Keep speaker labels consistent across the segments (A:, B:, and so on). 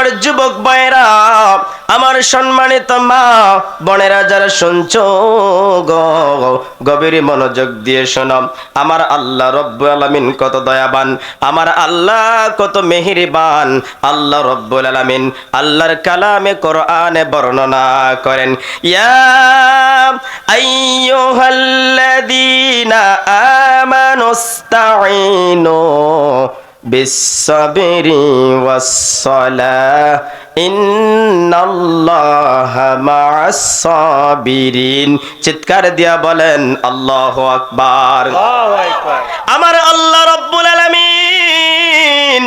A: আমার যুবক ভাইরা, আমার সম্মানিত মা বোনেরা যারা শুনছো গো, গভীর মনোযোগ দিয়ে শোনো। আমার আল্লাহ রব্বুল আলামিন কত দয়াবান, আমার আল্লাহ কত মেহেরবান। আল্লাহ রব্বুল আলামিন আল্লাহর কালামে কোরআনে বর্ণনা করেন, ইয়া আইয়ুহাল্লাযীনা আমানুস্তাঈনু বিস-সাবরি ওয়াস-সালাহ ইন্নাল্লাহা মা'আস-সাবিরিন। চিৎকার দিয়া বলেন আল্লাহু আকবার। আমার আল্লাহ রব্বুল আলামিন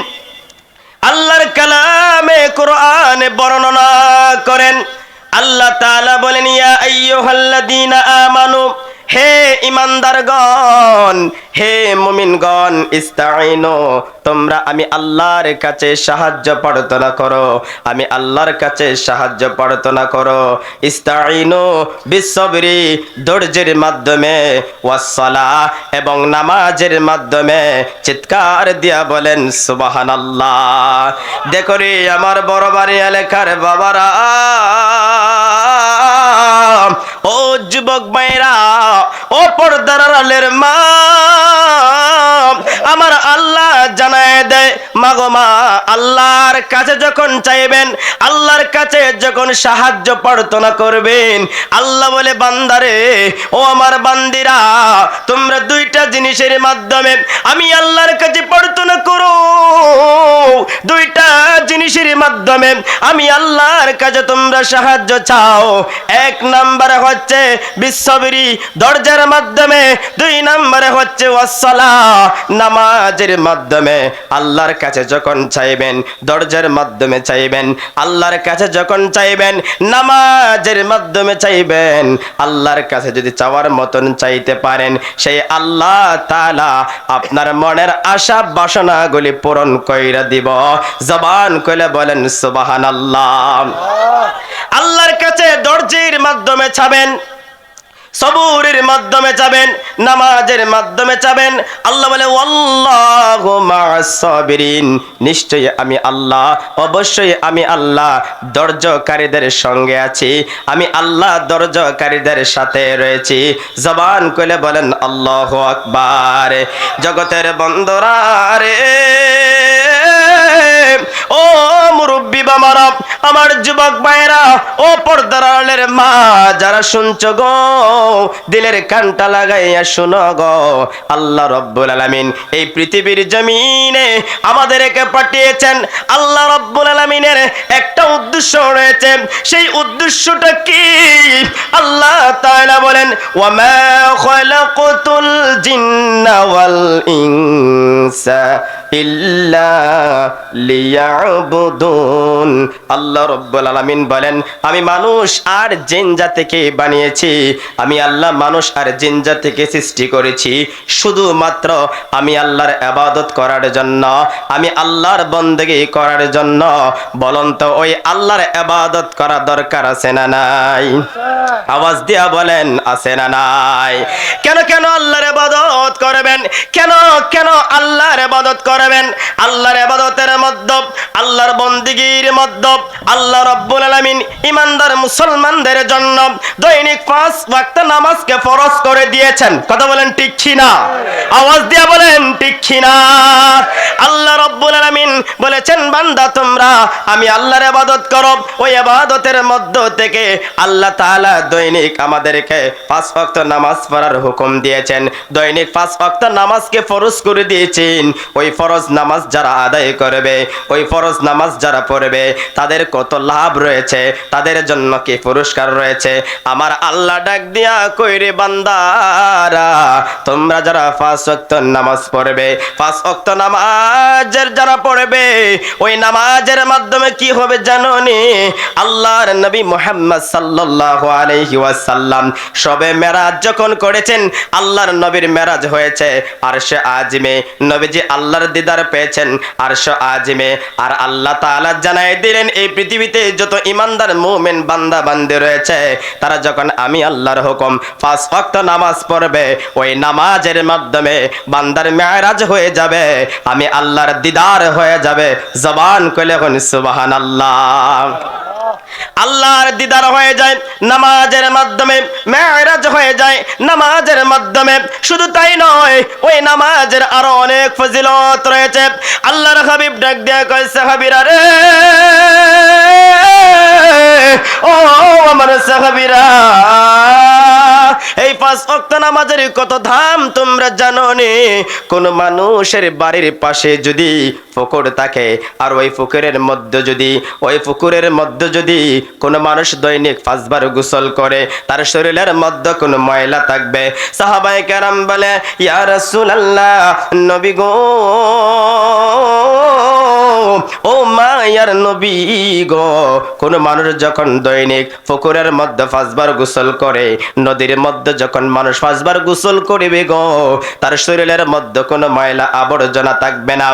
A: আল্লাহর কালামে কোরআনে বর্ণনা করেন, আল্লাহ তাআলা বলেন, ইয়া আইয়ুহাল্লাযীনা আমানু, হে ঈমানদারগণ, হে মুমিনগণ, ইস্তাঈনু, তোমরা আমি আল্লাহর কাছে সাহায্য প্রার্থনা করো, আমি আল্লাহর কাছে সাহায্য প্রার্থনা করো। ইস্তাঈনু বিস-সাবরি, ধৈর্যের মাধ্যমে, ওয়াস-সালাহ, এবং নামাজের মাধ্যমে। চিৎকার দিয়া বলেন সুবহানাল্লাহ। দেখো রে আমার বড় বাড়ি এলাকার বাবারা, ও যুবক ভাইরা, ও পর্দার আড়ালের মা, আমার আল্লাহ জানায় দেয়, মাগো মা, আল্লাহর কাছে যখন চাইবেন, আল্লাহর কাছে যখন সাহায্য প্রার্থনা করবেন, আল্লাহ বলে, বান্দারে, ও আমার বান্দিরা, তোমরা দুইটা জিনিসের মাধ্যমে আমি আল্লাহর কাছে প্রার্থনা করো। দুইটা জিনিসের মাধ্যমে আমি আল্লাহর কাছে তোমরা সাহায্য চাও। এক নম্বরে হচ্ছে বিস-সাবরি, ধৈর্যের মাধ্যমে। দুই নম্বরে হচ্ছে ওয়াস-সালাহ, নামাজের মাধ্যমে। আল্লাহর কাছে যখন চাইবেন, ধৈর্যের মাধ্যমে চাইবেন, আল্লাহর কাছে যখন চাইবেন, নামাজের মাধ্যমে চাইবেন, আল্লাহর কাছে যদি চাওয়ার মতন চাইতে পারেন, সেই আল্লাহ তাআলা আপনার মনের আশা বাসনাগুলি পূরণ কইরা দিব। জবান খুলে বলেন সুবহানাল্লাহ। আল্লাহর কাছে ধৈর্যের মাধ্যমে চাবেন, সবুরের মাধ্যমে চাবেন, নামাজের মাধ্যমে চাবেন। আল্লাহ বলে, ওয়াল্লাহু মা'আস-সাবিরিন, নিশ্চয়ই আমি আল্লাহ, অবশ্যই আমি আল্লাহ ধৈর্যকারীদের সঙ্গে আছি, আমি আল্লাহ ধৈর্যকারীদের সাথে রয়েছি। জবান খুলে বলেন আল্লাহু আকবার। জগতের বন্দরা রে, ও মুরব্বি বাবারা, আমার যুবক ভাইরা, ও পর্দার আড়ালের মা যারা শুনছো গো, দিলের কানটা লাগাইয়া শুনো গো। আল্লাহ রব্বুল আলামিন এই পৃথিবীর জমিনে আমাদেরকে পাঠিয়েছেন। আল্লাহ রব্বুল আলামিনের একটা উদ্দেশ্য রয়েছে। সেই উদ্দেশ্যটা কি? আল্লাহ তাআলা বলেন, ওয়া মা খালাকাতুল জিন্না ওয়াল ইনসা ইল্লা লিয়াবুদুন। আল্লাহ রব্বুল আলামিন বলেন, আমি মানুষ আর জিন জাতিকে বানিয়েছি, আমি আল্লাহ মানুষ আর জিন জাতিকে সৃষ্টি করেছি শুধুমাত্র আমি আল্লাহর ইবাদত করার জন্য, আমি আল্লাহর বন্দেগী করার জন্য। বলুন তো, ওই আল্লাহর ইবাদত করা দরকার আছে না নাই? আওয়াজ দিয়া বলেন, আছে না নাই? কেন কেন আল্লাহর ইবাদত করবেন? কেন কেন আল্লাহর ইবাদত করবেন? আল্লাহর ইবাদতের মধ্যে, আল্লাহর বন্দেগীর মধ্যে আল্লাহ রব্বুল আলামিন ঈমানদার মুসলমানদের জন্য দৈনিক 5 ওয়াক্ত নামাজকে ফরজ করে দিয়েছেন। কথা বলেন ঠিক কি না? আওয়াজ দিয়া বলেন ঠিক কি না? আল্লাহ রব্বুল আলামিন বলেছেন, বান্দা তোমরা আমি আল্লাহর ইবাদত করো। ওই ইবাদতের মধ্য থেকে আল্লাহ তাআলা দৈনিক আমাদেরকে 5 ওয়াক্ত নামাজ পড়ার হুকুম দিয়েছেন। দৈনিক 5 ওয়াক্ত নামাজকে ফরজ করে দিয়েছেন। ওই ফরজ নামাজ যারা আদায় করবে, ওই ফরজ নামাজ যারা পড়বে, তাদের কত লাভ রয়েছে, তাদের জন্য কি পুরস্কার রয়েছে। আমার আল্লাহ ডাক দিয়া কইরে, বান্দারা তোমরা যারা 5 ওয়াক্ত নামাজ পড়বে, 5 ওয়াক্ত নামাজের যারা পড়বে, ওই নামাজের মাধ্যমে কি হবে জানো নি? আল্লাহর নবী মুহাম্মদ সাল্লাল্লাহু আলাইহি ওয়াসাল্লাম সবে মেরাজ যখন করেছেন, আল্লাহর নবীর মেরাজ হয়েছে আরশে আজিমে। নবীজি আল্লাহর দিদার পেয়েছেন আরশ আজিমে। আর আল্লাহ তাআলা জানাই দিলেন এই পৃথিবীতে যত ঈমানদার মুমিন বান্দা বান্দী রয়েছে তারা যখন আমি আল্লাহর হুকুম 5 ওয়াক্ত নামাজ পড়বে ওই নামাজের মাধ্যমে বান্দার মেরাজ হয়ে যাবে, আমি আল্লাহর দিদার হয়ে যাবে। জবান খুলে বলুন সুবহানাল্লাহ। আল্লাহর দিদার হয়ে যায় নামাজের মাধ্যমে, মেরাজ হয়ে যায় নামাজের মাধ্যমে। শুধু তাই নয়, ওই নামাজের আরো অনেক ফজিলত রয়েছে। আল্লাহর হাবিব ডাক দিয়ে কয় সাহাবীরা রে, ও আমার সাহাবীরা, এই 5 ওয়াক্ত নামাজের কত দাম তোমরা জানো নি? কোন মানুষের বাড়ির পাশে যদি পুকুর থাকে আর ওই পুকুরের মধ্যে যদি কোন মানুষ দৈনিক 5 বার গোসল করে তার শরীরের মধ্যে কোনো ময়লা থাকবে। সাহাবায়ে কেরাম বলে ইয়া রাসূলুল্লাহ, নবী গো, ও মায়ার নবী গো, কোন মানুষ যখন দৈনিক পুকুরের মধ্যে 5 বার গোসল করে, নদীর মধ্যে যখন মানুষ 5 বার গোসল করিবে গো, তার শরীরের মধ্যে কোনো ময়লা আবর্জনা থাকবে না।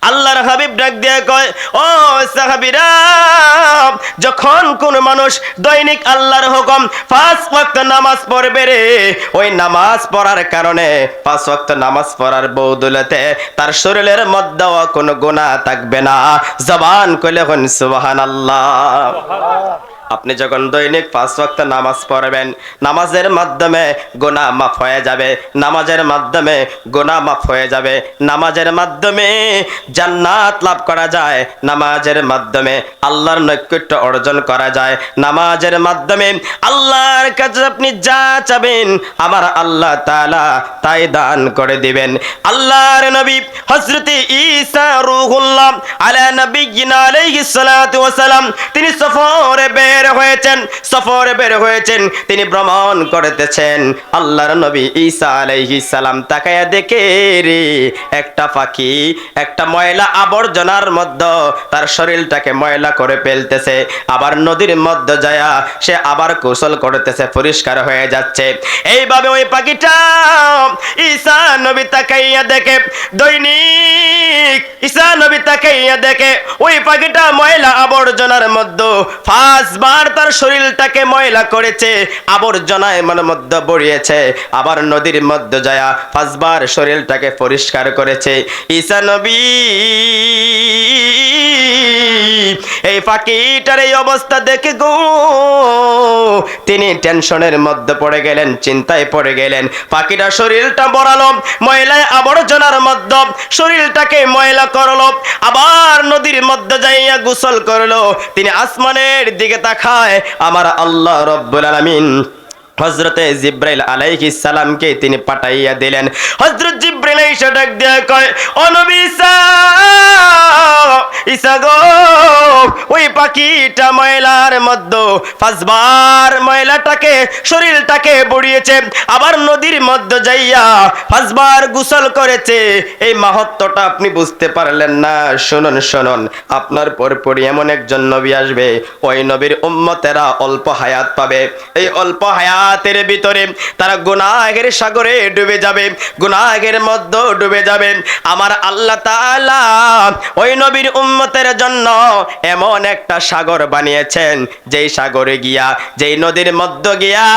A: আল্লাহর হাবিব ডাক দিয়ে কয় ও সাহাবীরা, যখন কোন মানুষ দৈনিক আল্লাহর হুকুম 5 ওয়াক্ত নামাজ পড়বে রে, ওই নামাজ পড়ার কারণে 5 ওয়াক্ত নামাজ পড়ার বদৌলতে তার শরীরের মধ্যে কোনো গুনাহ থাকবে না। জবান খুলে বলুন সুবহানাল্লাহ। আপনি যখন দৈনিক 5 ওয়াক্ত নামাজ পড়বেন, নামাজের মাধ্যমে গুনাহ মাফ হয়ে যাবে, নামাজের মাধ্যমে গুনাহ মাফ হয়ে যাবে, নামাজের মাধ্যমে জান্নাত লাভ করা যায়, নামাজের মাধ্যমে আল্লাহর নৈকট্য অর্জন করা যায়, নামাজের মাধ্যমে আল্লাহর কাছে আপনি যা চাবেন আমার আল্লাহ তাআলা তাই দান করে দিবেন। আল্লাহর নবী হযরত ঈসা রূহুল্লাহ আলা নবিয়িনা আলাইহিস সালাতু ওয়াস সালাম তিনি সফরে বের হয়েছেন, তিনি ভ্রমণ করতেছেন। আল্লাহর নবী ঈসা আলাইহিস সালাম তাকায়া দেখে রে, একটা পাখি একটা ময়লা আবর্জনার মধ্যে তার শরীরটাকে ময়লা করে ফেলতেছে, আবার নদীর মধ্যে যায়া সে আবার গোসল করতেছে, পরিষ্কার হয়ে যাচ্ছে। এইভাবে ওই পাখিটা ঈসা নবী তাকাইয়া দেখে, দৈনিক ঈসা নবী তাকাইয়া দেখে ওই পাখিটা ময়লা আবর্জনার মধ্যে 5 বার তার শরীরটাকে ময়লা করেছে, আবর্জনায় মধ্যে বড়িয়েছে, আবার নদীর মধ্যে যায় 5 বার শরীরটাকে পরিষ্কার করেছে। ঈসা নবী এই পাখিটার এই অবস্থা দেখে গো তিনি টেনশনের মধ্যে পড়ে গেলেন, চিন্তায় পড়ে গেলেন। পাখিটা শরীরটা বড়ালো, ময়লায় আবর্জনার মধ্যে শরীরটাকে ময়লা করলো, আবার নদীর মধ্যে যাইয়া গোসল করলো। তিনি আসমানের দিকে তাকায়, আমার আল্লাহ রব্বুল আলামিন হযরতে জিবরাইল আলাইহিস সালামকে তিনি পাঠাইয়া দিলেন। হযরত জিবরাইল এসে ডাক দিয়ে কয় ও নবী ঈসা গো, ওই পাখিটা ময়লার মধ্যে 5 বার ময়লাটাকে শরীরটাকে বড়িয়েছে, আবার নদীর মধ্যে যাইয়া 5 বার গোসল করেছে। এই মাহাত্ম্যটা আপনি বুঝতে পারলেন না? শুনুন, আপনার পরপরই এমন একজন নবী আসবে, ওই নবীর উম্মতেরা অল্প হায়াত পাবে। এই অল্প হায়াতের ভিতরে তারা গুনাহের সাগরে ডুবে যাবে, গুনাহের মধ্যে ডুবে যাবে। আমার আল্লাহ তাআলা ওই নবীর উম্মতের জন্য এমন একটা সাগর বানিয়েছেন, যেই সাগরে গিয়া, যেই নদীর মধ্যে গিয়া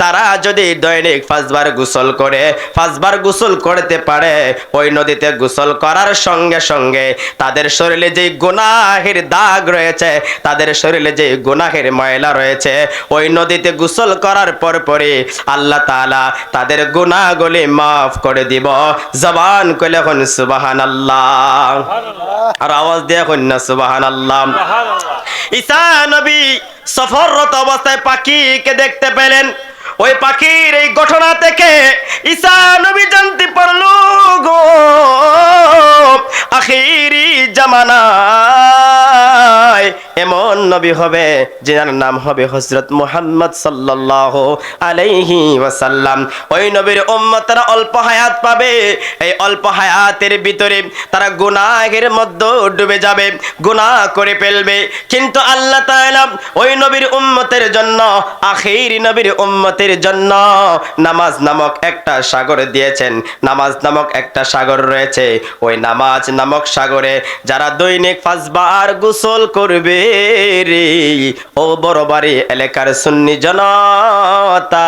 A: তারা যদি দৈনিক 5 বার গোসল করে, 5 বার গোসল করতে পারে, ওই নদীতে গোসল করার সঙ্গে সঙ্গে তাদের শরীরে যে গুনাহের দাগ রয়েছে, তাদের শরীরে যে গুনাহের ময়লা রয়েছে, ওই নদীতে গোসল করার পরে আল্লাহ তাআলা তাদের গুনাহগুলি মাফ করে দিব। জবান খুলে বলুন সুবহানাল্লাহ, আর আওয়াজ দিয়ে বলুন না সুবহানাল্লাহ। ঈসা নবী সফররত অবস্থায় পাখিকে দেখতে পেলেন। ওই পাখির এই ঘটনা থেকে ঈসা নবী জানতে পারলো গো, আখিরি জামানায় এমন নবী হবে যার নাম হবে হযরত মুহাম্মদ সাল্লাল্লাহু আলাইহি ওয়াসাল্লাম। ওই নবীর উম্মতরা অল্প হায়াত পাবে, এই অল্প হায়াতের ভিতরে তারা গুনাহের মধ্যে ডুবে যাবে, গুনাহ করে ফেলবে। কিন্তু আল্লাহ তাআলা ওই নবীর উম্মতের জন্য, আখির নবীর উম্মতের জন্য নামাজ নামক একটা সাগর দিয়েছেন। নামাজ নামক একটা সাগর রয়েছে। ওই নামাজ নামক সাগরে যারা দৈনিক 5 বার গোসল করবে রে, ও বড়বাড়ি এলাকার সুন্নি জনতা,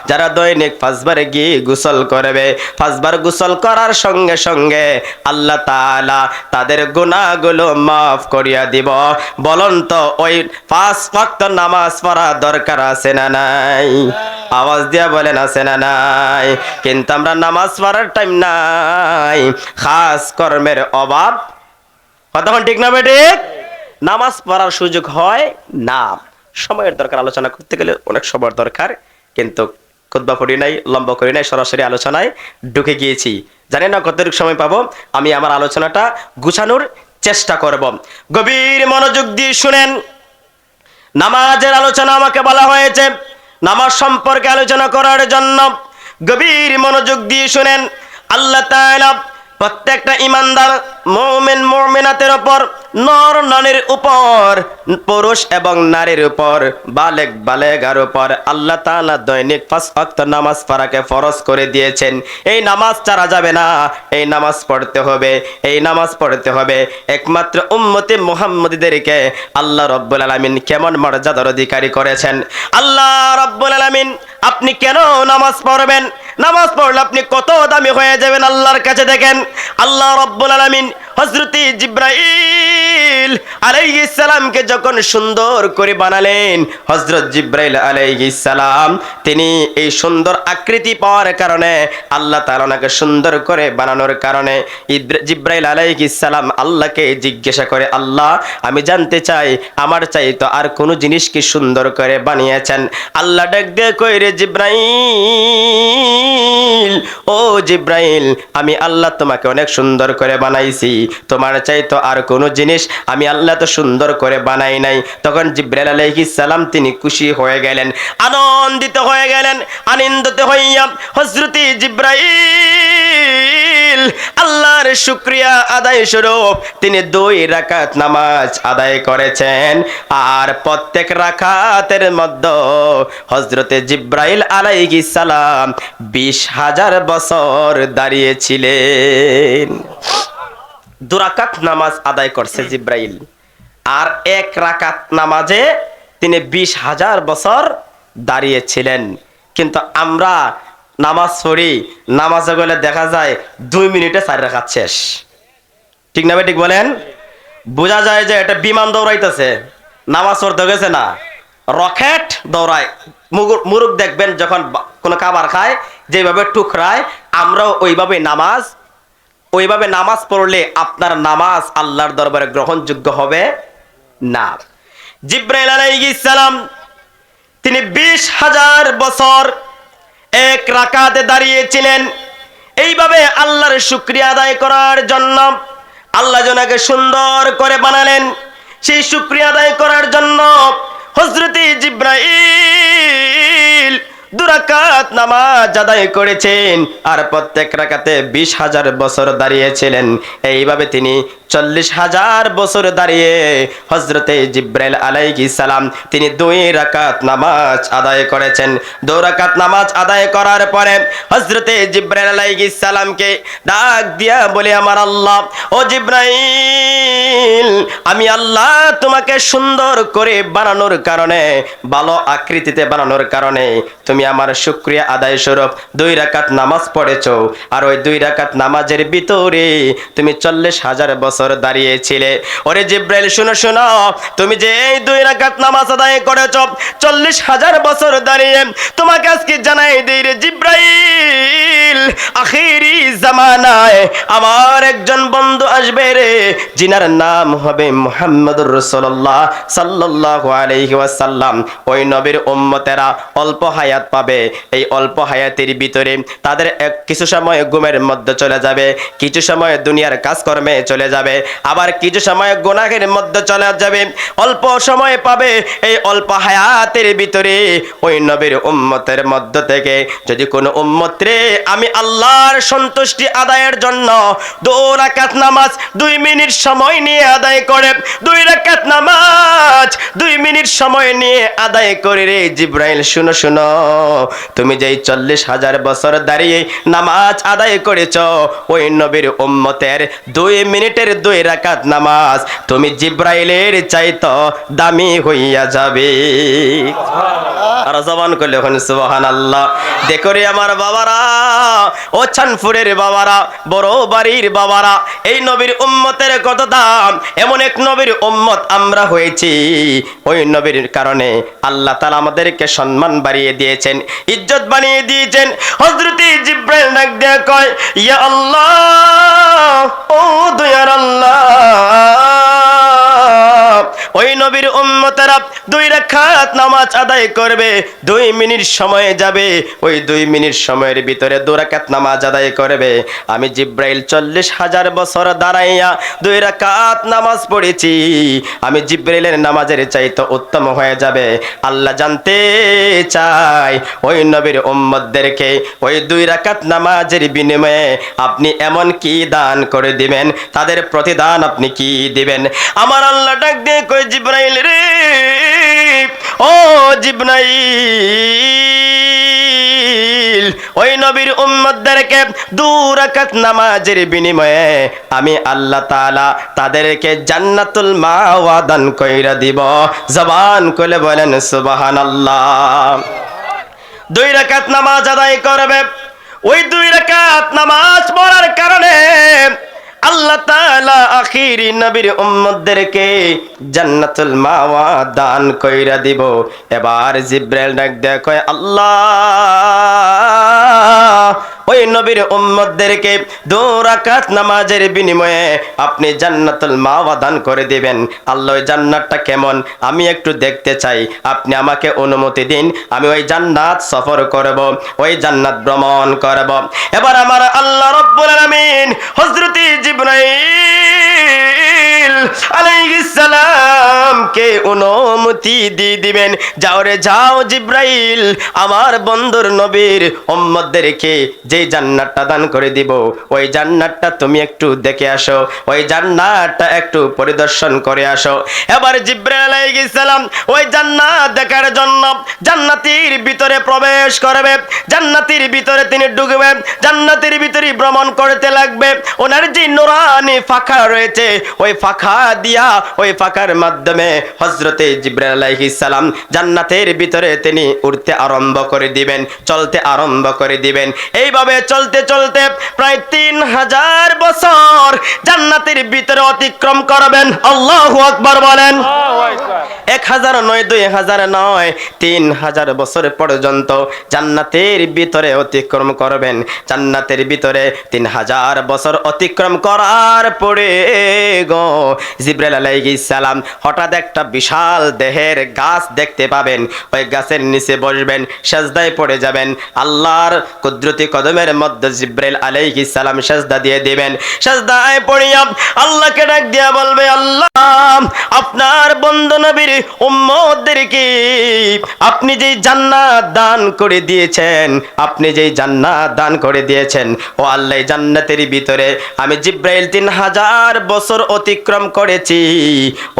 A: যারা দৈনিক 5 বার গিয়ে গোসল করবে, 5 বার গোসল করার সঙ্গে সঙ্গে আল্লাহ তাআলা তাদের গুনাহগুলো মাফ করিয়া দিব। বলুন তো ওই 5 ওয়াক্ত নামাজ পড়া দরকার আছে না নাই? আওয়াজ দিয়া বলেন আছে না নাই? কিন্তু আমরা নামাজ পড়ার টাইম নাই, খাস কর্মের অভাব। কতক্ষণ ঠিক না বেঠিক? নামাজ পড়ার সুযোগ হয় না। সময়ের দরকার, আলোচনা করতে গেলে অনেক সময়ের দরকার, কিন্তু খুতবা পড়ি নাই, লম্বা করি নাই, সরাসরি আলোচনায় ঢুকে গিয়েছি। জানি না কতটুকু সময় পাবো। আমি আমার আলোচনাটা গুছানোর চেষ্টা করব। গভীর মনোযোগ দিয়ে শুনেন। নামাজের আলোচনা আমাকে বলা হয়েছে নামাজ সম্পর্কে আলোচনা করার জন্য। গভীর মনোযোগ দিয়ে শুনেন। আল্লাহ তাআলা প্রত্যেকটা ইমানদার মুমিন মুমিনাতের উপর, নর নারীর উপর, পুরুষ এবং নারীর উপর, বালেগ বালেগার উপর আল্লাহ তাআলা দৈনিক 5 ওয়াক্ত নামাজ পড়াকে ফরজ করে দিয়েছেন। এই নামাজ ছাড়া যাবে না, এই নামাজ পড়তে হবে, এই নামাজ পড়তে হবে। একমাত্র উম্মতে মুহাম্মদীদেরকে আল্লাহ রাব্বুল আলামিন কেমন মর্যাদার অধিকারী করেছেন। আল্লাহ রাব্বুল আলামিন, আপনি কেন নামাজ পড়বেন? নামাজ পড়লে আপনি কত দামি হয়ে যাবেন আল্লাহর কাছে। দেখেন আল্লাহ রাব্বুল আলামিন হযরত জিবরাইল আলাইহিস সালামকে যখন সুন্দর করে বানালেন, হযরত জিবরাইল আলাইহিস সালাম তিনি এই সুন্দর আকৃতি পাওয়ার কারণে, আল্লাহ তাআলা ওনাকে সুন্দর করে বানানোর কারণে জিবরাইল আলাইহিস সালাম আল্লাহকে জিজ্ঞাসা করে, আল্লাহ আমি জানতে চাই আমার চাইতো আর কোন জিনিস কি সুন্দর করে বানিয়েছেন? আল্লাহ ডাক দিয়ে কই, রে জিবরাইল, ও জিবরাইল, আমি আল্লাহ তোমাকে অনেক সুন্দর করে বানাইছি, তোমার চাইতো আর কোনো জিনিস আমি আল্লাহ তো সুন্দর করে বানাই নাই। তখন জিবরাইল আলাইহিস সালাম তিনি খুশি হয়ে গেলেন, আনন্দিত হয়ে গেলেন। আনন্দিত হইয়া হযরত জিবরাইল আল্লাহর শুকরিয়া আদায় স্বরূপ তিনি 2 রাকাত নামাজ আদায় করেছেন। আর প্রত্যেক রাকাতের মধ্যে হযরত জিবরাইল আলাইহিস সালাম 20,000 বছর দাঁড়িয়েছিলেন। 2 রাকাত নামাজ আদায় করছে জিবরাইল, আর 1 রাকাত নামাজে তিনি 20,000 বছর দাঁড়িয়েছিলেন। কিন্তু আমরা নামাজ পড়ি, নামাজে গেলে দেখা যায় 2 মিনিটে 4 রাকাত শেষ। ঠিক না ঠিক বলেন? বোঝা যায় যে এটা বিমান দৌড়াইতেছে, নামাজ পড়তে গেছে না, রকেট দৌড়ায়। মুরুখ দেখবেন যখন কোনো খাবার খায় যেভাবে টুকরায়, আমরাও ওইভাবে নামাজ পড়লে আপনার নামাজ আল্লাহর দরবারে গ্রহণযোগ্য হবে না। জিবরাইল আলাইহিস সালাম তিনি 20,000 বছর 1 রাকাতে দাঁড়িয়েছিলেন। এইভাবে আল্লাহর শুকরিয়া আদায় করার জন্য আল্লাহ জনাকে সুন্দর করে বানালেন। সেই শুকরিয়া আদায় করার জন্য হযরত জিবরাইল 2 রাকাত নামাজ আদায় করেছেন, আর প্রত্যেক রাকাতে 20,000 বছর দাঁড়িয়েছিলেন। এইভাবে তিনি 40,000 বছর দাঁড়িয়ে হযরত জিবরাইল আলাইহিস সালাম তিনি 2 রাকাত নামাজ আদায় করেছেন। 2 রাকাত নামাজ আদায় করার পরে হযরত জিবরাইল আলাইহিস সালামকে ডাক দিয়া বলে, আমার আল্লাহ, ও জিবরাইল, আমি আল্লাহ তোমাকে সুন্দর করে বানানোর কারণে, ভালো আকৃতিতে বানানোর কারণে তুমি আমার শুকরিয়া আদায় স্বরূপ 2 রাকাত নামাজ পড়েছো, আর ওই 2 রাকাত নামাজের ভিতরে তুমি 40,000 বছর দাঁড়িয়েছিলে। ওরে জিবরাইল, শুনো শোনো, তুমি যে এই 2 রাকাত নামাজ আদায় করেছো 40,000 বছর দাঁড়িয়ে, তোমাকে আজকে জানাই দেই রে জিবরাইল, জিব্রাইল আখিরি জামানায় আমার একজন বন্ধু আসবে রে, যিনার নাম হবে মুহাম্মদুর রাসূলুল্লাহ সাল্লাল্লাহু আলাইহি ওয়াসাল্লাম। ওই নবীর উম্মতেরা অল্প হায়াত পাবে। এই অল্প হায়াতের ভিতরে তাদের কিছু সময় ঘুমের মধ্যে চলে যাবে, কিছু সময় দুনিয়ার কাজকর্মে চলে যাবে, আবার কিছু সময় গুনাহের মধ্যে চলে যাবে। অল্প সময় পাবে। এই অল্প হায়াতের ভিতরে ওই নবীর উম্মতের মধ্য থেকে যদি কোনো উম্মত রে আমি আল্লাহর সন্তুষ্টি আদায়ের জন্য 2 রাকাত নামাজ 2 মিনিট সময় নিয়ে আদায় করে, 2 রাকাত নামাজ 2 মিনিট সময় নিয়ে আদায় করে রে জিব্রাইল শুনো শুনো, তুমি যেই 40,000 বছর দাঁড়িয়ে নামাজ আদায় করেছ, ওই নবীর উম্মতের 2 মিনিটের 2 রাকাত নামাজ তুমি জিব্রাইলের চাইতো দামি হইয়া যাবে। আর জবান করলে ওখানে সুবহানাল্লাহ। দেখো রে আমার বাবারা, ও চানপুরের বাবারা, বড় বাড়ির বাবারা, এই নবীর উম্মতের কত দাম। এমন এক নবীর উম্মত আমরা হয়েছি, ওই নবীর কারণে আল্লাহ তাআলা আমাদেরকে সম্মান বাড়িয়ে দিয়েছেন, ইজ্জত বানিয়ে দিয়েছেন। হযরত জিব্রাইল ডাক দিয়ে কয়, ইয়া আল্লাহ, ও দয়ার আল্লাহ, ওই নবীর উম্মতেরা 2 রাকাত নামাজ আদায় করবে, 2 মিনিট সময় যাবে, ওই 2 মিনিট সময়ের ভিতরে 2 রাকাত নামাজ আদায় করবে। আমি জিব্রাইল 40,000 বছর দাঁড়াইয়া 2 রাকাত নামাজ পড়েছি, আমি জিব্রাইলের নামাজের চাইতে উত্তম হয়ে যাবে। আল্লাহ জানতে চায় ওই নবীর উম্মতদেরকে ওই 2 রাকাত নামাজের বিনিময়ে আপনি এমন কি দান করে দিবেন, তাদের প্রতিদান আপনি কি দিবেন। আমার আল্লাহ ডাক দিয়ে কই, জিব্রাইল রে, ও জিব্রাইল, ওই নবীর উম্মতদেরকে 2 রাকাত নামাজের বিনিময়ে আমি আল্লাহ তাআলা তাদেরকে জান্নাতুল মাওয়া দান কইরা দিব। জবান খুলে বলেন সুবহানাল্লাহ। 2 রাকাত নামাজ আদায় করবে, ওই 2 রাকাত নামাজ পড়ার কারণে আল্লাহ তাআলা আখিরি নবীর উম্মতদেরকে জান্নাতুল মাওয়া দান কইরা দিব। এবার জিব্রাইল ডাক দেয় কয়, আল্লাহ, ওই নবীর উম্মতদেরকে 2 রাকাত নামাজের বিনিময়ে আপনি জান্নাতুল মাওয়া দান করে দিবেন। আল্লাহ, ওই জান্নাতটা কেমন আমি একটু দেখতে চাই, আপনি আমাকে অনুমতি দিন, আমি ওই জান্নাত সফর করব, ওই জান্নাত ভ্রমণ করব। এবার আমার আল্লাহ রাব্বুল আলামিন হযরত জিব্রাইল আলাইহিস সালাম কে অনুমতি দিয়ে দিবেন, যাও রে যাও জিব্রাইল, আমার বন্ধুর নবীর উম্মতদেরকে যে জান্নাতটা দান করে দিব, ওই জান্নাতটা তুমি একটু দেখে আসো, ওই জান্নাতটা একটু পরিদর্শন করে আসো। এবার জিব্রাইল আলাইহিস সালাম ওই জান্নাত দেখার জন্য জান্নাতের ভিতরে প্রবেশ করবে, জান্নাতের ভিতরে তিনি ঢুকবে, জান্নাতের ভিতরে ভ্রমণ করতে লাগবে। ওনার যে নুরানি ফাঁকা রয়েছে, ওই ফাঁকা দিয়া, ওই ফাঁকার মাধ্যমে হযরতে জিব্রাইল আলাইহিস সালাম জান্নাতের ভিতরে তিনি উঠতে আরম্ভ করে দিবেন, চলতে আরম্ভ করে দিবেন। এইভাবে চলতে চলতে প্রায় 3000 বছর জান্নাতের ভিতরে অতিক্রম করবেন। আল্লাহু আকবার বলেন। 1000 নয়, 2000 নয়, 3000 বছর পর্যন্ত জান্নাতের ভিতরে অতিক্রম করবেন। জান্নাতের ভিতরে 3000 বছর অতিক্রম করার পরে গো জিব্রাইল আলাইহিস সালাম হঠাৎ একটা বিশাল দেহের গাছ দেখতে পাবেন। ওই গাছের নিচে বসবেন, সেজদায় পড়ে যাবেন। আল্লাহর কুদরতি কদমের মধ্যে জিব্রাইল আলাইহিস সালাম সেজদা দিয়ে দিবেন। সেজদায় পড়িয়া আল্লাহকে ডাক দিয়া বলবে, আল্লাহ, আপনার বন্ধু নবীর উম্মতদেরকে আপনি যেই জান্নাত দান করে দিয়েছেন, আপনি যেই জান্নাত দান করে দিয়েছেন, ও আল্লাহ, জান্নাতের ভিতরে আমি জিব্রাইল 3000 বছর অতিক্রম করেছি।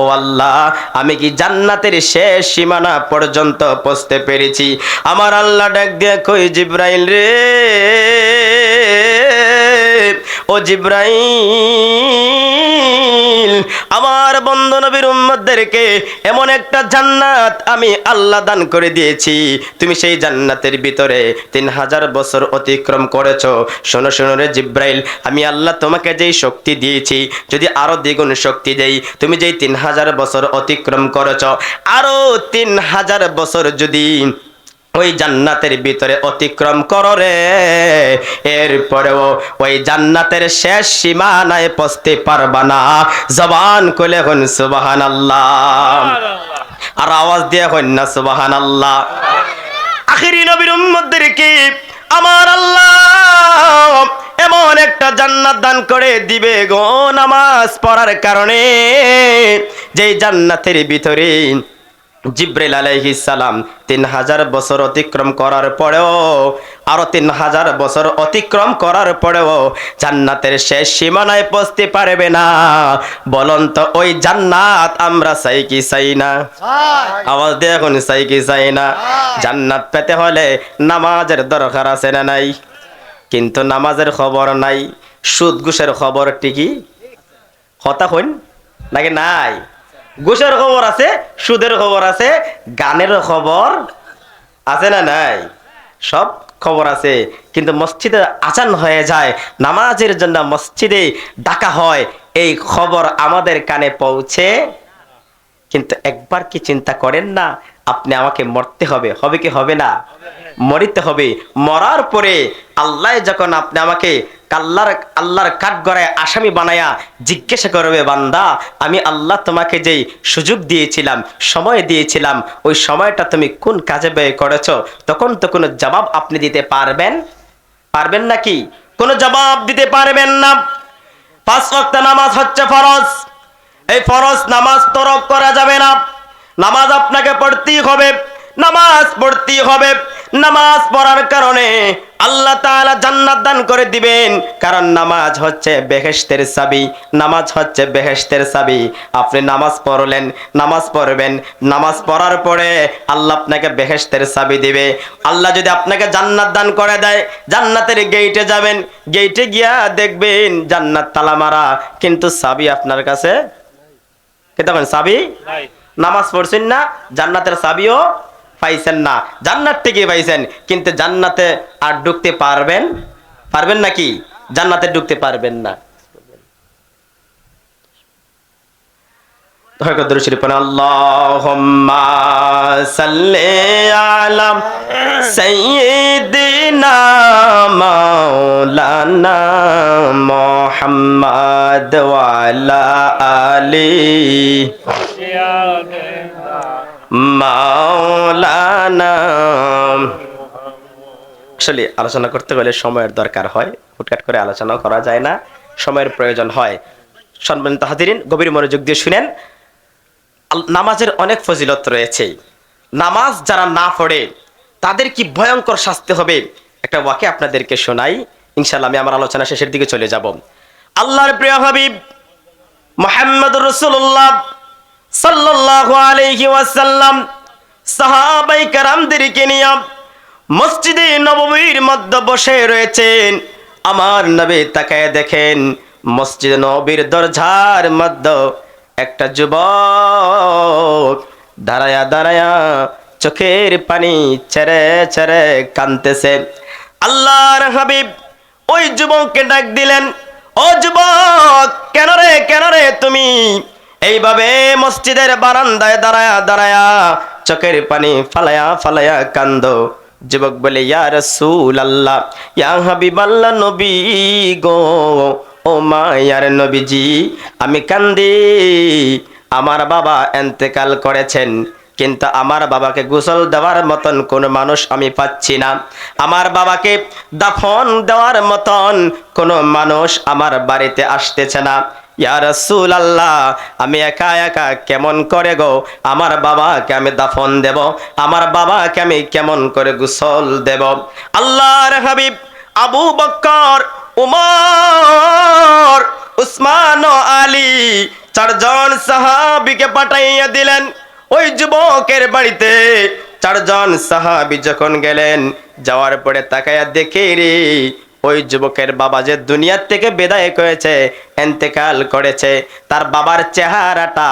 A: ও আল্লাহ, আমি কি জান্নাতের শেষ সীমানা পর্যন্ত পৌঁছতে পেরেছি? আমার আল্লাহ ডাক দিয়ে কই, জিব্রাইল রে, ও জিব্রাইল, আমার বন্ধু নবীর উম্মতদেরকে এমন একটা জান্নাত আমি আল্লাহ দান করে দিয়েছি, তুমি সেই জান্নাতের ভিতরে 3000 বছর অতিক্রম করেছো। শোনো শোনো রে জিব্রাইল, আমি আল্লাহ তোমাকে যেই শক্তি দিয়েছি, যদি আরো দ্বিগুণ শক্তি দেই, তুমি যেই 3000 বছর অতিক্রম করেছো, আরো 3000 বছর যদি ওই জান্নাতের ভিতরে অতিক্রম করো রে, এরপরেও ওই জান্নাতের শেষ সীমানায় পৌঁছতে পারবা না। জবান খুলে হন সুবহানাল্লাহ, আর আওয়াজ দিয়ে হন না সুবহানাল্লাহ। আখিরি নবীর উম্মতদেরকে আমার আল্লাহ এমন একটা জান্নাত দান করে দিবে গো নামাজ পড়ার কারণে, যেই জান্নাতের ভিতরে জিব্রাইল আলাইহিস সালাম 3000 বছর অতিক্রম করার পরেও, আরো 3000 বছর অতিক্রম করার পরেও জান্নাতের শেষ সীমানায় পৌঁছতে পারবে না। বলুন তো ওই জান্নাত আমরা চাই কি চাই না? আওয়াজ দিয়ে এখন চাই কি চাই না? জান্নাত পেতে হলে নামাজের দরকার আছে না নাই? কিন্তু নামাজের খবর নাই, সুদ ঘুষের খবর ঠিকই হতা হইন নাকি নাই? ঘুষের খবর আছে, সুদের খবর আছে, গানের খবর আছে না নাই? সব খবর আছে, কিন্তু মসজিদে আজান হয়ে যায়, নামাজের জন্য মসজিদে ডাকা হয়, এই খবর আমাদের কানে পৌঁছে। কিন্তু একবার কি চিন্তা করেন না, আপনি আমাকে মরতে হবে, হবে কি হবে না? মরিতে হবে। মরার পরে আল্লাহ যখন আপনি আমাকে আল্লাহর কাঠগড়ায় আসামি বানায়া জিজ্ঞাসা করবে, বান্দা আমি আল্লাহ তোমাকে যেই সুযোগ দিয়েছিলাম, সময় দিয়েছিলাম, ওই সময়টা তুমি কোন কাজে ব্যয় করেছো? তখন তো কোনো জবাব আপনি দিতে পারবেন নাকি? কোনো জবাব দিতে পারবেন না। 5 ওয়াক্ত নামাজ হচ্ছে ফরজ। এই ফরজ নামাজ তরক করা যাবে না। নামাজ আপনাকে পড়তেই হবে, নামাজ পড়তেই হবে। নামাজ পড়ার কারণে আল্লাহ তাআলা জান্নাত দান করে দিবেন, কারণ নামাজ হচ্ছে বেহেশতের চাবি। নামাজ হচ্ছে বেহেশতের চাবি। আপনি নামাজ পড়লেন, নামাজ পড়বেন, নামাজ পড়ার পরে আল্লাহ আপনাকে বেহেশতের চাবি দিবে। আল্লাহ যদি আপনাকে জান্নাত দান করে দেয়, জান্নাতের গেইটে যাবেন, গেইটে গিয়া দেখবেন জান্নাত তালা মারা, কিন্তু চাবি আপনার কাছে। তখন চাবি নামাজ পড়ছেন না, জান্নাতের চাবিও পাইছেন না, জান্নাত থেকে পাইছেন, কিন্তু জান্নাতে আর ঢুকতে পারবেন নাকি? জান্নাতে ঢুকতে পারবেন না। আল্লাহুম্মা সাল্লি আলা সাইয়্যিদিনা মাওলানা মুহাম্মদ ওয়া আলা আলিহি মাওলানা। আসলে আলোচনা করতে গেলে সময়ের দরকার হয়, হুটহাট করে আলোচনা করা যায় না, সময়ের প্রয়োজন হয়। সম্মানিত হাজিরিন, গভীর মনোযোগ দিয়ে শুনেন। নামাজের অনেক ফজিলত রয়েছে। নামাজ যারা না পড়ে তাদের কি ভয়ঙ্কর শাস্তি হবে, একটা ওয়াকিয়া আপনাদেরকে শোনাই। ইনশাআল্লাহ আমি আমার আলোচনা শেষের দিকে চলে যাব। আল্লাহর প্রিয় হাবিব মুহাম্মদুর রাসূলুল্লাহ সাল্লাল্লাহু আলাইহি ওয়াসাল্লাম সাহাবায়ে কেরামদেরকে নিয়ে মসজিদে নববীর মধ্যে বসে রয়েছেন। আমার নবী তাকায় দেখেন মসজিদে নববীর দরজার মধ্যে একটা যুবক দাঁড়ায়া দাঁড়ায়া চোখের পানি ছেড়ে ছেড়ে কাঁদতেছে। আল্লাহর হাবিব ওই যুবককে ডাক দিলেন, ও যুবক, কেন রে তুমি এইভাবে মসজিদের বারান্দায় দাঁড়ায়া দাঁড়ায়া চোখের পানি ফালায়া ফালায়া কান্দো? যুবক বলে, ইয়া রাসূলুল্লাহ, ইয়া হাবিবাল্লাহ, নবী গো, ও মায়ার নবীজি, আমি কান্দি। আমার বাবা ইন্তেকাল করেছেন, কিন্তু আমার বাবাকে গোসল দেওয়ার মতন কোনো মানুষ আমি পাচ্ছি না। আমার বাবাকে দাফন দেওয়ার মতন কোনো মানুষ আমার বাড়িতে আসতেছে না। ইয়া রাসূলুল্লাহ, আমি একা একা কেমন করে গো আমার বাবাকে আমি দাফন দেব? আমার বাবাকে আমি কেমন করে গোসল দেব? আল্লাহর হাবিব আবু বকর, উমর, উসমান ও আলী 4 জন সাহাবীকে পাঠাইয়া দিলেন ওই যুবকের বাড়িতে। 4 জন সাহাবী যখন গেলেন, যাওয়ার পরে তাকায়া দেখে রে ওই যুবকের বাবা যে দুনিয়া থেকে বিদায় করেছে, ইন্তেকাল করেছে, তার বাবার চেহারাটা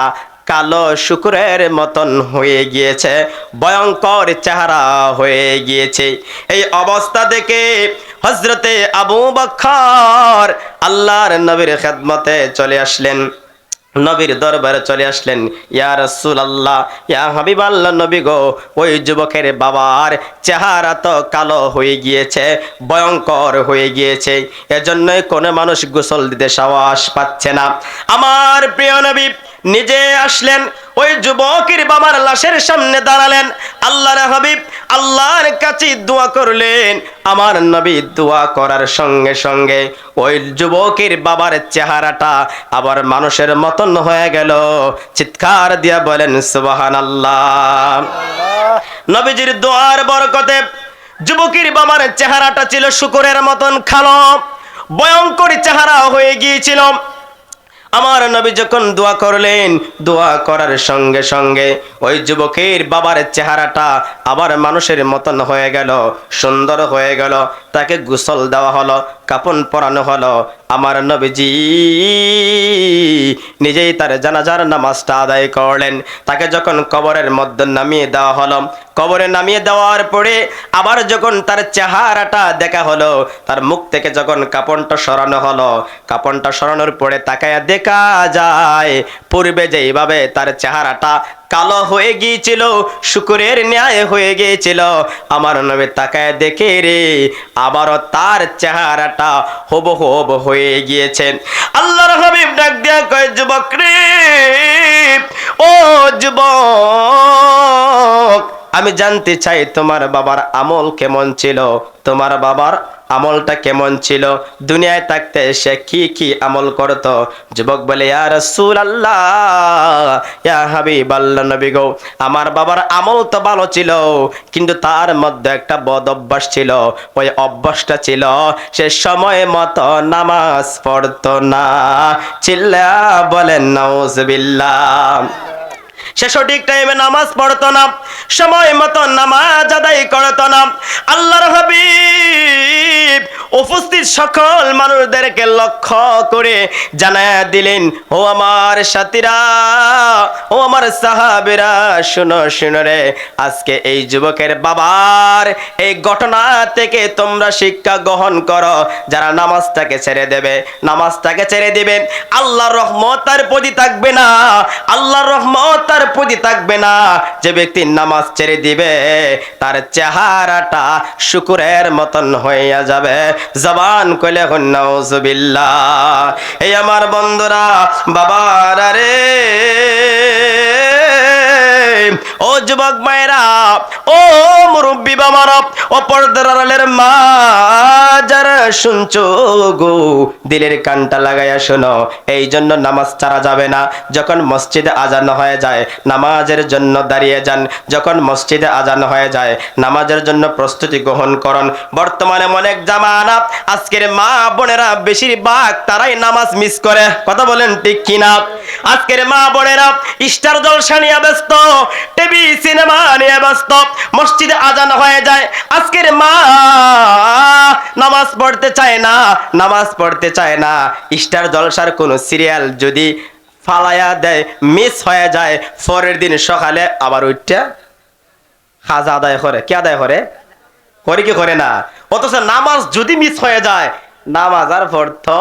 A: কালো শুকুরের মতন হয়ে গিয়েছে, ভয়ঙ্কর চেহারা হয়ে গিয়েছে। এই অবস্থা দেখে হযরতে আবু বকর আল্লাহর নবীর খেদমতে চলে আসলেন। নবীর দরবারে চলে আসলেন। ইয়া রাসূলুল্লাহ, ইয়া হাবিবাল্লাহ, নবী গো, ওই যুবকের বাবার চেহারা তো কালো হয়ে গিয়েছে, ভয়ঙ্কর হয়ে গিয়েছে, এজন্যই কোনো মানুষ গোসল দিতে সাহস পাচ্ছে না। আমার প্রিয় নবী নিজে আসলেন, ওই যুবকের বাবার লাশের সামনে দাঁড়ালেন, আল্লাহর হাবিব আল্লাহর কাছে দোয়া করলেন। আমার নবী দোয়া করার সঙ্গে সঙ্গে ওই যুবকের বাবার চেহারাটা আবার মানুষের মতন হয়ে গেল। চিৎকার দিয়া বলেন সুবহানাল্লাহ। নবীজির দোয়ার বরকতে যুবকের বাবার চেহারাটা ছিল শুকরের মতন কালো, ভয়ঙ্কর চেহারা হয়ে গিয়েছিল। আমার নবী যখন দোয়া করলেন, দোয়া করার সঙ্গে সঙ্গে ওই যুবকের বাবার চেহারাটা আবার মানুষের মতন হয়ে গেল, সুন্দর হয়ে গেল। তাকে গোসল দেওয়া হলো, কাফন পরানো হলো। আমার নবীজি নিজেই তার জানাজার নামাজটা আদায় করলেন। তাকে যখন কবরের মধ্যে নামিয়ে দেওয়া হলো, কবরে নামিয়ে দেওয়ার পরে আবার যখন তার চেহারাটা দেখা হলো, তার মুখ থেকে যখন কাপড়টা সরানো হলো, কাপড়টা সরানোর পরে তাকায় দেখা যায় পূর্বে যেইভাবে তার চেহারাটা কালো হয়ে গিয়েছিল, শুকরের ন্যায় হয়ে গিয়েছিল, আমার নবী তাকায় দেখে রে আবারও তার চেহারাটা হুবহুব হয়ে গিয়েছে। আল্লাহর হাবিব ডাক দিয়া কয়, যুবক রে, ও যুবক, আমি জানতে চাই তোমার বাবার আমল কেমন ছিল, তোমার বাবার আমলটা কেমন ছিল, দুনিয়ায় থাকতে সে কি কি আমল করত? যুবক বলে, ইয়া রাসূলুল্লাহ, ইয়া হাবিবাল্লাহ, নবী গো, আমার বাবার আমল তো ভালো ছিল, কিন্তু তার মধ্যে একটা বদ অভ্যাস ছিল। ওই অভ্যাসটা ছিল সে সময় মতো নামাজ পড়তো না। চিল্লা বলেন নাউজুবিল্লাহ। সে সঠিক টাইমে নামাজ পড়তো না, সময় মতো নামাজ আদায় করতো না। আল্লাহর হাবিব উপস্থিত সকল মানুষদেরকে লক্ষ্য করে জানায়া দিলেন, ও আমার সাথীরা, ও আমার সাহাবীরা, শুনো শুনো রে, আজকে এই যুবকের বাবার এই ঘটনা থেকে তোমরা শিক্ষা গ্রহণ করো। যারা নামাজটাকে ছেড়ে দেবে, নামাজটাকে ছেড়ে দিবেন, আল্লাহর রহমত তার প্রতি থাকবে না, আল্লাহর রহমত তার প্রতি থাকবে না। যে ব্যক্তি নামাজ ছেড়ে দিবে, তার চেহারাটা শুকরের মতন হইয়া যাবে। জবান কইলে নাউজুবিল্লাহ। এই আমার বন্ধুরা, বাবারা রে, ও যুবক মায়েরা, ও মুরব্বী বাবারা, ও পর্দার আড়ালের মা যারা শুনছো গো, দিলের কানটা লাগাইয়া শোনো। এই জন্য নামাজ ছাড়া যাবে না। যখন মসজিদে আজান হয়ে যায়, নামাজের জন্য দাঁড়িয়ে যান। যখন মসজিদে আজান হয়ে যায়, নামাজের জন্য প্রস্তুতি গ্রহণ করুন। বর্তমানে অনেক জামানা, আজকের মা বোনেরা বেশিরভাগ তারাই নামাজ মিস করে। কথা বলেন ঠিক কিনা? আজকের মা বোনেরা স্টার জলসা নিয়ে ব্যস্ত, টিভি সিনেমা নিয়ে ব্যস্ত, মসজিদে আজান হয়ে যায়, আজকের মা নামাজ পড়তে চায় না, নামাজ পড়তে চায় না। স্টার জলসার কোন সিরিয়াল যদি ফালায়া দেয়, মিস হয়ে যায়, পরের দিন সকালে আবার উঠটা খাজা আদায় করে। কে আদায় করে? করে কি করে না? অথচ নামাজ যদি মিস হয়ে যায়, নামাজ আর পড়তো,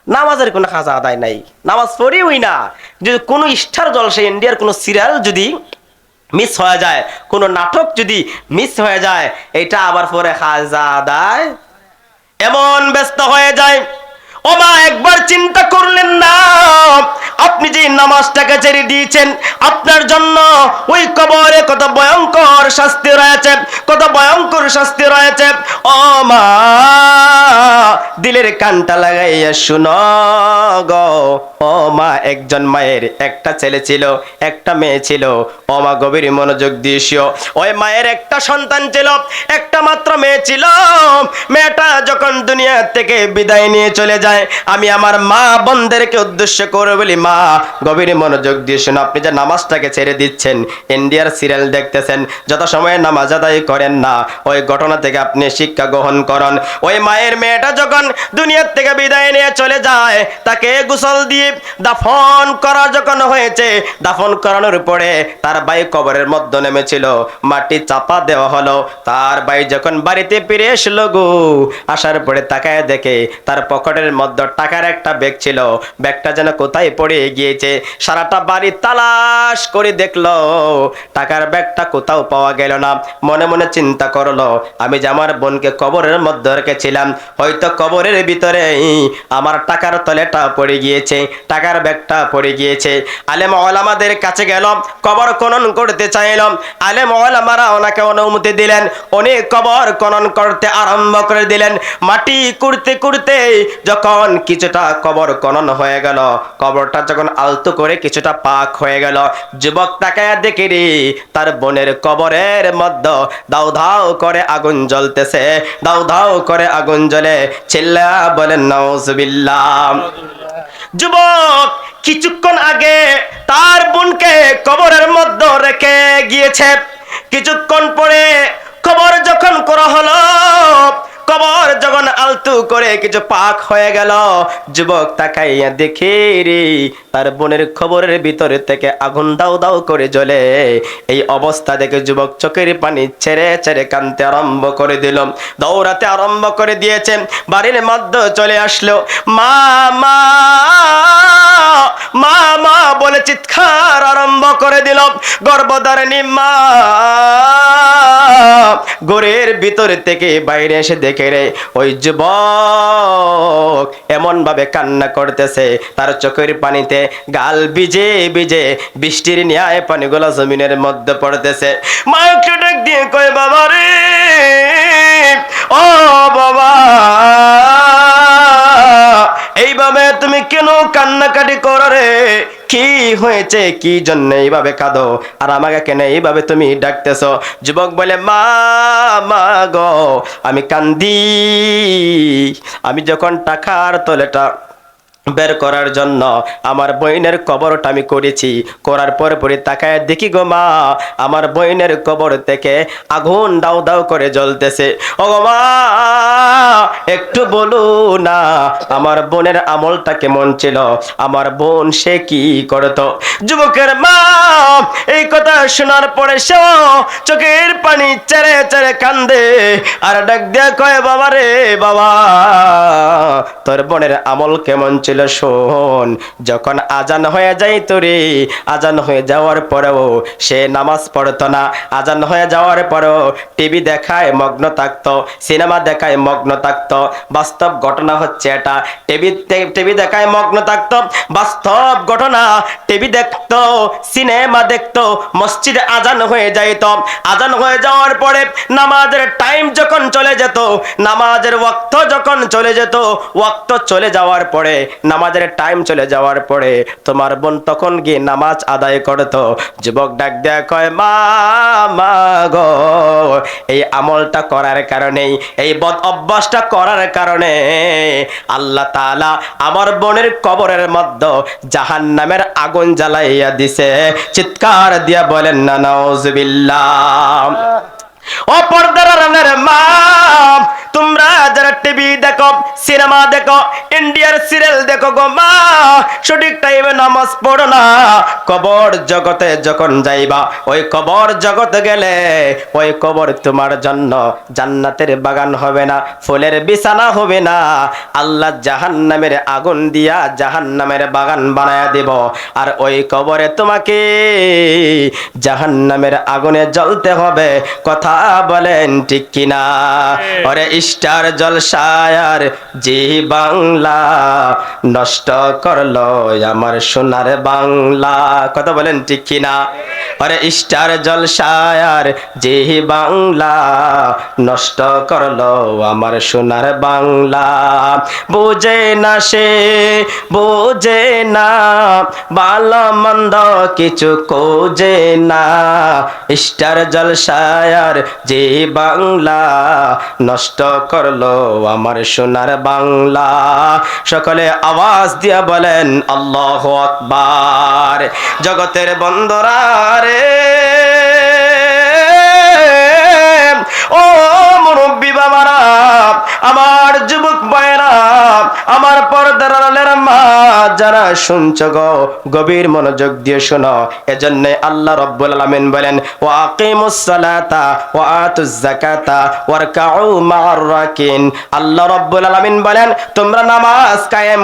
A: নামাজের কোনো খাজা আদায় নাই, নামাজ পড়িওই না। যদি কোনো স্টার জলসা, ইন্ডিয়ার কোনো সিরিয়াল যদি মিস হয়ে যায়, কোনো নাটক যদি মিস হয়ে যায়, এটা আবার পরে খাজা আদায়, এমন ব্যস্ত হয়ে যায়। ও মা, একবার চিন্তা করলেন না? আপনি যে নামাজটাকে ছেড়ে দিয়েছেন, আপনার জন্য ওই কবরে কত ভয়ঙ্কর শাস্তি রয়েছে, কত ভয়ঙ্কর শাস্তি রয়েছে। ও মা, দিলের কানটা লাগাইয়া শুনো গো। ও মা, একজন মায়ের একটা ছেলে ছিল, একটা মেয়ে ছিল। ও মা, গভীর মনোযোগ দিয়েছিও। ওই মায়ের একটা সন্তান ছিল, একটা মাত্র মেয়ে ছিল। মেয়েটা যখন দুনিয়া থেকে বিদায় নিয়ে চলে যায়, আমি আমার মা বোনদেরকে উদ্দেশ্য করে বলি, মা, গভীর মনোযোগ দিয়ে শুনো। আপনি যে নামাজটাকে ছেড়ে দিচ্ছেন, ইন্ডিয়ার সিরিয়াল দেখতেছেন, যত সময় নামাজ আদায় করেন না, ওই ঘটনা থেকে আপনি শিক্ষা গ্রহণ করুন। ওই মায়ের মেয়েটা যখন দুনিয়ার থেকে বিদায় নিয়ে চলে যায়, তাকে গোসল দিয়ে দাফন করা যখন হয়েছে, দাফন করানোর পরে তার ভাই কবরের মধ্যে নেমেছিল, মাটি চাপা দেওয়া হলো। তার ভাই যখন বাড়িতে ফিরে আসলো গো, আসার পরে তাকায় দেখে তার পকেটের মধ্যে টাকার একটা ব্যাগ ছিল, ব্যাগটা যেন কোথায় পড়ে গিয়েছে। সারাটা বাড়ি তালাশ করে দেখলো, টাকার ব্যাগটা কোথাও পাওয়া গেল না। মনে মনে চিন্তা করলো, আমি যে আমার বোনকে কবরের মধ্যে রেখেছিলাম, হয়তো কবরের ভিতরে আমার টাকার তলেটা পড়ে গিয়েছে, টাকার ব্যাগটা পড়ে গিয়েছে। আলেম ওলামাদের কাছে গেল, কবর খনন করতে চাইলাম। আলেম ওলামারা ওনাকে অনুমতি দিলেন, উনি কবর খনন করতে আরম্ভ করে দিলেন। মাটি কুড়তে কুড়তে যখন কিছুটা কবর খনন হয়ে গেল, কবরটা যখন আলতো করে কিছুটা পাক হয়ে গেল, যুবক তাকায় দেখে রে তার বোনের কবরের মধ্যে দাউ দাউ করে আগুন জ্বলতেছে, দাউ দাউ করে আগুন জ্বলে। চিল্লা বলেন নাউজুবিল্লাহ। যুবক কিছুক্ষণ আগে তার বোনকে কবরের মধ্যে রেখে গিয়েছে, কিছুক্ষণ পরে কবর যখন করা হলো, কবর যখন আলতু করে কিছু পাক হয়ে গেল, যুবক তাকাইয়া দেখে রে তার বোনের খবরের ভিতরে থেকে আগুন দাউ দাউ করে জ্বলে। এই অবস্থা দেখে যুবক চোখের পানি ছেড়ে ছেড়ে কাঁদতে আরম্ভ করে দিল, দৌড়াতে আরম্ভ করে দিয়েছে। বাড়ির মধ্যে চলে আসলো, মা মা মা মা বলে চিৎকার আরম্ভ করে দিল। গর্ভধারিণী মা ঘরের ভিতরে থেকে বাইরে এসে দেখে রে ওই যুবক এমন ভাবে কান্না করতেছে, তার চোখের পানিতে গাল ভিজে ভিজে বৃষ্টির ন্যায় পানিগুলো জমিনের মধ্যে পড়তেছে। মা একটু ডাক দিয়ে কয়, বাবা রে, ও বাবা, এইভাবে তুমি কেন কান্নাকাটি করো রে? কি হয়েছে, কি জন্য এইভাবে কাঁদো, আর আমাকে কেন এইভাবে তুমি ডাকতেছো? যুবক বলে, মা মা গো, আমি কান্দি, আমি যখন টাকার তলেটা বের করার জন্য আমার বইনের কবরটা আমি করেছি, করার পরে পরে তাকায় দেখি গো মা, আমার বইনের কবর থেকে আগুন দাউ দাউ করে জ্বলতেছে। ও গো মা, একটু বলো না আমার বোনের আমলটা কেমন ছিল, আমার বোন সে কি করতো? যুবকের মা এই কথা শোনার পরে সে চোখের পানি ছেড়ে ছেড়ে কান্দে, আর ডাক দিয়ে কয়, বাবা রে বাবা, তোর বোনের আমল কেমন ছিল শোন। যখন আজান হয়ে যাইত রে, আজান হয়ে যাওয়ার পরেও সে নামাজ পড়তো না, আজান হয়ে যাওয়ার পরেও টিভি দেখায় মগ্ন থাকতো, সিনেমা দেখায় মগ্ন থাকতো। বাস্তব ঘটনা হচ্ছে এটা, টিভি দেখায় মগ্ন থাকতো, বাস্তব ঘটনা। টিভি দেখতো, সিনেমা দেখতো, মসজিদে আজান হয়ে যাইত, আজান হয়ে যাওয়ার পরে নামাজের টাইম যখন চলে যেত, নামাজের ওয়াক্ত যখন চলে যেত, ওয়াক্ত চলে যাওয়ার পরে, নামাজের টাইম চলে যাওয়ার পরে তোমার বোন তখন গিয়ে নামাজ আদায় করতো। যুবক ডাক দেয়া কয়, মা মা গো, এই আমলটা করার কারণে, এই বদ অভ্যাসটা করার কারণে আল্লাহ তাআলা আমার বোনের কবরের মধ্যে জাহান্নামের আগুন জ্বালাইয়া দিছে। চিৎকার দিয়া বলেন না নাউজুবিল্লাহ। ও পর্দার আড়ালের মা, তোমরা যারা টিভি দেখো, সিনেমা দেখো, ইন্ডিয়ার সিরিয়াল দেখো গো মা, সঠিক টাইমে নামাজ পড়ো না। কবর জগতে যখন যাইবা, ওই কবর জগতে গেলে ওই কবর তোমার জন্য জান্নাতের বাগান হবে না, ফুলের বিছানা হবে না। আল্লাহ জাহান্নামের আগুন দিয়া জাহান্নামের বাগান বানায়া দেব, আর ওই কবরে তোমাকে জাহান্নামের আগুনে জ্বলতে হবে। কথা বলেন ঠিক কিনা? ওরে স্টার জলসায়ার জি বাংলা নষ্ট করলো আমার সোনার বাংলা। কথা বলেন ঠিক কিনা? ওরে স্টার জলসায়ার জি বাংলা নষ্ট করলো আমার সোনার বাংলা। বুঝে না সে, বুঝে না, ভালো মন্দ কিছু খোঁজে না। স্টার জলসায়ার যে বাংলা নষ্ট করলো আমার সোনার বাংলা। সকলে আওয়াজ দিয়া বলেন আল্লাহু আকবার। জগতের বন্দরা রে, ও মুরব্বি বাবারা, আমার যুবক ভাইরা, আমার পর্দা পর্দার আড়ালের মা যারা শুনছো গো, গভীর মনোযোগ দিয়ে শোনো। এজন্য আল্লাহ রাব্বুল আলামিন বলেন, ওয়া আকিমুস সালাতা ওয়া আতুজ যাকাতা ওয়ারকাউ মা'আর রাকিন। আল্লাহ রাব্বুল আলামিন বলেন, তোমরা নামাজ কায়েম